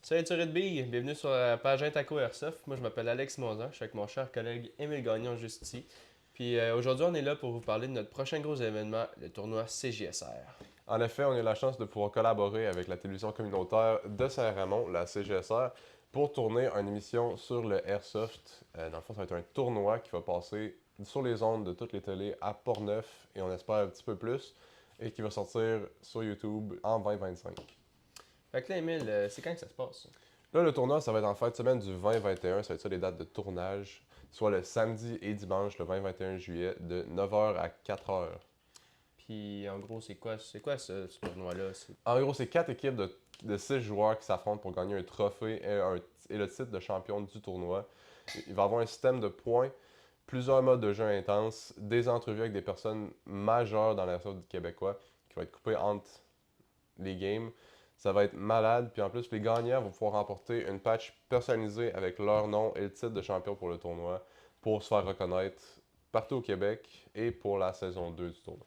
Salut tu rugby, bienvenue sur la page Intaco Airsoft. Moi je m'appelle Alex Monzan, je suis avec mon cher collègue Émile Gagnon juste ici. Puis aujourd'hui on est là pour vous parler de notre prochain gros événement, le tournoi CJSR. En effet, on a eu la chance de pouvoir collaborer avec la télévision communautaire de Saint-Ramon, la CGSR, pour tourner une émission sur le Airsoft. Dans le fond, ça va être un tournoi qui va passer sur les ondes de toutes les télés à Portneuf, et on espère un petit peu plus, et qui va sortir sur YouTube en 2025. Fait que là Émile, c'est quand que ça se passe? Là, le tournoi, ça va être en fin de semaine du 20-21, ça va être ça les dates de tournage, soit le samedi et dimanche, le 20-21 juillet, de 9h à 4h. Puis en gros c'est quoi ce tournoi-là? En gros, c'est 4 équipes de 6 joueurs qui s'affrontent pour gagner un trophée et le titre de champion du tournoi. Il va y avoir un système de points, plusieurs modes de jeu intenses, des entrevues avec des personnes majeures dans l'airsoft québécois qui vont être coupées entre les games. Ça va être malade, puis en plus, les gagnants vont pouvoir remporter une patch personnalisée avec leur nom et le titre de champion pour le tournoi pour se faire reconnaître partout au Québec et pour la saison 2 du tournoi.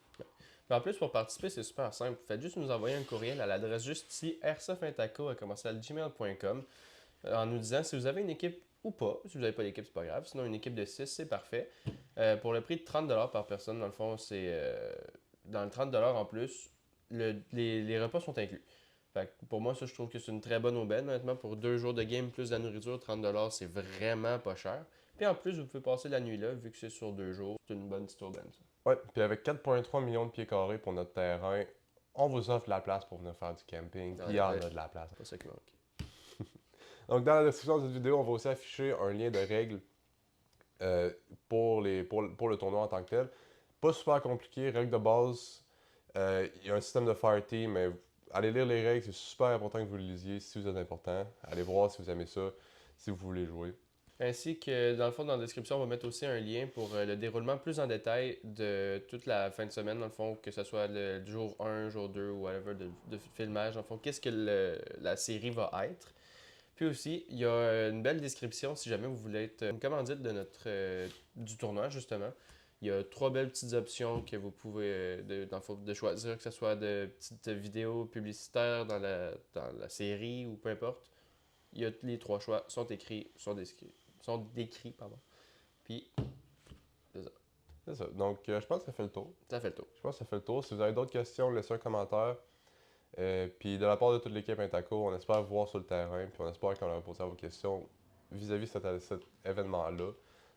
En plus pour participer c'est super simple, faites juste nous envoyer un courriel à l'adresse juste ici, airsoftintaco@gmail.com en nous disant si vous avez une équipe ou pas. Si vous n'avez pas d'équipe, c'est pas grave. Sinon, une équipe de 6, c'est parfait. Pour le prix de 30$ par personne, dans le fond, c'est dans le 30$ en plus, les repas sont inclus. Fait que pour moi, ça, je trouve que c'est une très bonne aubaine, honnêtement. Pour 2 jours de game plus de la nourriture, 30$, c'est vraiment pas cher. Puis en plus, vous pouvez passer la nuit là, vu que c'est sur 2 jours. C'est une bonne petite aubaine, ça. Ouais, puis avec 4,3 millions de pieds carrés pour notre terrain, on vous offre la place pour venir faire du camping. Il y en a de la place. C'est pas ça qui manque. Donc, dans la description de cette vidéo, on va aussi afficher un lien de règles pour le tournoi en tant que tel. Pas super compliqué, règles de base. Il y a un système de Fireteam, mais allez lire les règles, c'est super important que vous le lisiez si vous êtes important. Allez voir si vous aimez ça, si vous voulez jouer. Ainsi que, dans le fond, dans la description, on va mettre aussi un lien pour le déroulement plus en détail de toute la fin de semaine, dans le fond, que ce soit le jour 1, jour 2 ou whatever de filmage, dans le fond, qu'est-ce que la série va être. Puis aussi, il y a une belle description si jamais vous voulez être une commandite de du tournoi, justement. Il y a 3 belles petites options que vous pouvez dans le fond, de choisir, que ce soit de petites vidéos publicitaires dans la série ou peu importe. Il y a les 3 choix sont décrits, pardon. Puis, c'est ça. C'est ça. Donc, je pense que ça fait le tour. Ça fait le tour. Je pense que ça fait le tour. Si vous avez d'autres questions, laissez un commentaire. Puis, de la part de toute l'équipe Intaco, on espère vous voir sur le terrain. Puis, on espère qu'on a répondu à vos questions vis-à-vis de cet événement-là.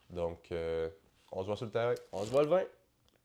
Donc, on se voit sur le terrain. On se voit le 20.